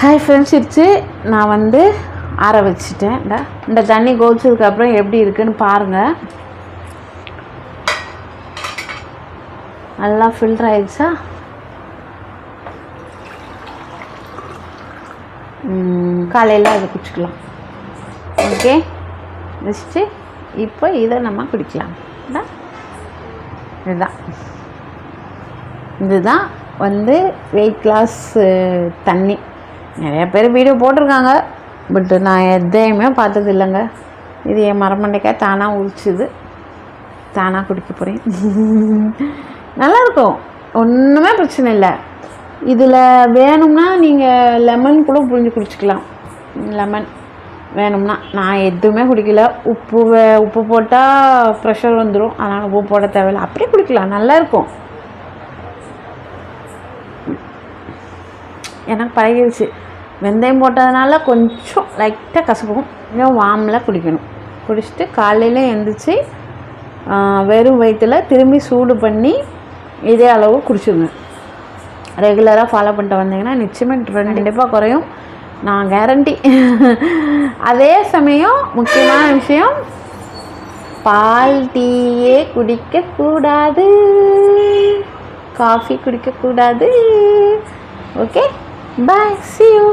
Hi friends, நான் வந்து ஆற வச்சுட்டேன். இந்த தண்ணி கொதிச்சதுக்கப்புறம் எப்படி இருக்குன்னு பாருங்கள். நல்லா ஃபில்டர் ஆயிடுச்சா? காலையில் அதை குடிச்சிக்கலாம். ஓகே, வச்சுட்டு இப்போ இதை நம்ம குடிக்கலாம். இதுதான் வந்து வெயிட் லாஸ் தண்ணி. நிறைய பேர் வீடியோ போட்டிருக்காங்க, பட் நான் எதையுமே பார்த்தது இல்லைங்க. இது என் மரமண்டைக்காய் தானாக உரிச்சுது, தானாக குடிக்க போகிறேன். நல்லாயிருக்கும், ஒன்றுமே பிரச்சனை இல்லை. இதில் வேணும்னா நீங்கள் லெமன் கூட புழிஞ்சு குடிச்சிக்கலாம். லெமன் வேணும்னா. நான் எதுவுமே குடிக்கல. உப்பு போட்டால் ப்ரெஷர் வந்துடும், அதனால் உப்பு போட தேவையில்லை. அப்படியே குடிக்கலாம், நல்லாயிருக்கும். எனக்கு பழகிடுச்சு. வெந்தயம் போட்டதுனால கொஞ்சம் லைட்டாக கசக்கும். கொஞ்சம் வார்மில் குடிக்கணும். குடிச்சிட்டு காலையில் எழுந்திரிச்சி வெறும் வயிற்றில் திரும்பி சூடு பண்ணி இதே அளவு குடிச்சிடுங்க. ரெகுலராக ஃபாலோ பண்ணிட்டு வந்தீங்கன்னா நிச்சயமாக கண்டிப்பாக குறையும், நான் கேரண்டி. அதே சமயம் முக்கியமான விஷயம், பால் டீயே குடிக்கக்கூடாது, காஃபி குடிக்கக்கூடாது. Okay, bye, see you.